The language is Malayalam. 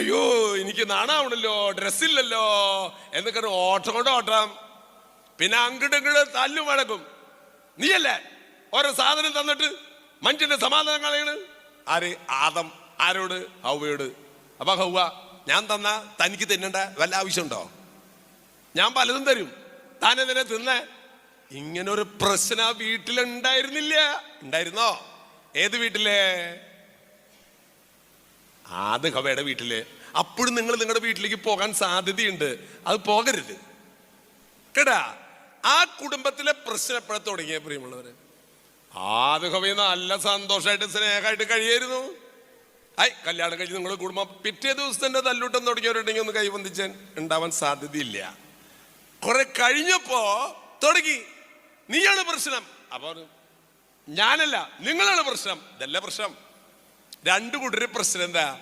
അയ്യോ എനിക്ക് നാണാവണല്ലോ, ഡ്രസ്സില്ലല്ലോ എന്നൊക്കെ ഓട്ടം കൊണ്ട് ഓട്ടം. പിന്നെ അങ്ങോട്ട് തല്ലും വഴക്കും. നീയല്ലേ ഓരോ സാധനം തന്നിട്ട് മനുഷ്യന്റെ സമാധാനം കളയണ്? ആര്? ആദം. ആരോട്? ഹൗവയോട്. അപ്പൊ ഹൗവ, ഞാൻ തന്ന തനിക്ക് തിന്നണ്ട വല്ല ആവശ്യമുണ്ടോ? ഞാൻ പലതും തരും, താനെതിനെ തിന്നേ. ഇങ്ങനൊരു പ്രശ്നം ആ വീട്ടിലുണ്ടായിരുന്നില്ല. ഉണ്ടായിരുന്നോ? ഏത് വീട്ടിലെ? ആദ് ഹവയുടെ വീട്ടില്. അപ്പോഴും നിങ്ങൾ നിങ്ങളുടെ വീട്ടിലേക്ക് പോകാൻ സാധ്യതയുണ്ട്. അത് പോകരുത് കേട്ടാ. ആ കുടുംബത്തിലെ പ്രശ്നം എപ്പോഴാ തുടങ്ങിയ പ്രിയമുള്ളവര്? ആദ് ഹവ നല്ല സന്തോഷമായിട്ട് സ്നേഹമായിട്ട് കഴിയായിരുന്നു. കല്യാണം കഴിഞ്ഞ് നിങ്ങൾ കുടുംബം പിറ്റേ ദിവസത്തിന്റെ തല്ലൂട്ടം തുടങ്ങിയവരുണ്ടെങ്കിൽ ഒന്ന് കൈബന്ധിച്ച് ഉണ്ടാവാൻ സാധ്യതയില്ല. കുറെ കഴിഞ്ഞപ്പോ തുടങ്ങി, നീയാണ് പ്രശ്നം. അപ്പൊ ഞാനല്ല, നിങ്ങളാണ് പ്രശ്നം. ഇതല്ല പ്രശ്നം. രണ്ടു കൂട്ടര് പ്രശ്നം എന്താ?